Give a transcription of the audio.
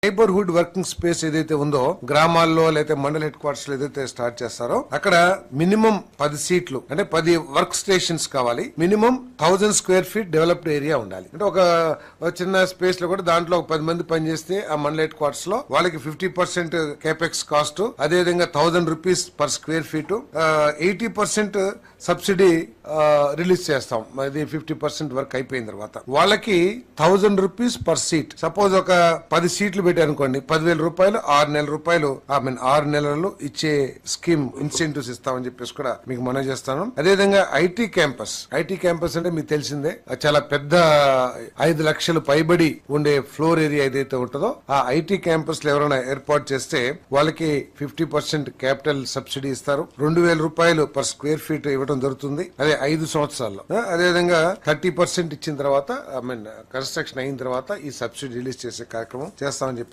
Neighbourhood working space ఏదైతే ఉందో గ్రామాల్లో లేదా మండల హెడ్ క్వార్టర్స్ లో ఏదైతే స్టార్ట్ చేస్తారో అక్కడ మినిమం 10 సీట్లు అంటే 10 వర్క్ స్టేషన్స్ కావాలి. Minimum 1000 square feet developed area ఉండాలి. అంటే ఒక చిన్న స్పేస్ లో కూడా దాంట్లో ఒక 10 మంది పనిచేస్తే ఆ మండల హెడ్ క్వార్టర్స్ లో వాళ్ళకి 50% కేపెక్స్ కాస్ట్, అదే విధంగా 1000 rupees per square feet, 80% subsidy release చేస్తాం. అది 50% వర్క్ అయిపోయిన తర్వాత వాళ్ళకి 1000 రూపీస్ పర్ సీట్. సపోజ్ ఒక 10 సీట్లు పెట్టారనుకోండి, 10,000 రూపాయలు 6 నెలల రూపాయలు 6 నెలలు ఇచ్చే స్కీమ్ ఇన్సెంటివ్స్ ఇస్తామని చెప్పేసి కూడా మీకు మనం చేస్తాను. అదేవిధంగా ఐటీ క్యాంపస్ అంటే మీకు తెలిసిందే, చాలా పెద్ద 5 లక్షలు పైబడి ఉండే ఫ్లోర్ ఏరియా ఏదైతే ఉంటుందో ఆ ఐటీ క్యాంపస్ లో ఎవరైనా ఏర్పాటు చేస్తే వాళ్ళకి 50% క్యాపిటల్ సబ్సిడీ ఇస్తారు. 2,000 రూపాయలు పర్ స్క్వేర్ ఫీట్ ఇవ్వడం జరుగుతుంది. అదే 5 సంవత్సరాల్లో. అదేవిధంగా 30% ఇచ్చిన తర్వాత కన్స్ట్రక్షన్ అయిన తర్వాత ఈ సబ్సిడీ రిలీజ్ చేసే కార్యక్రమం చేస్తామని చెప్పి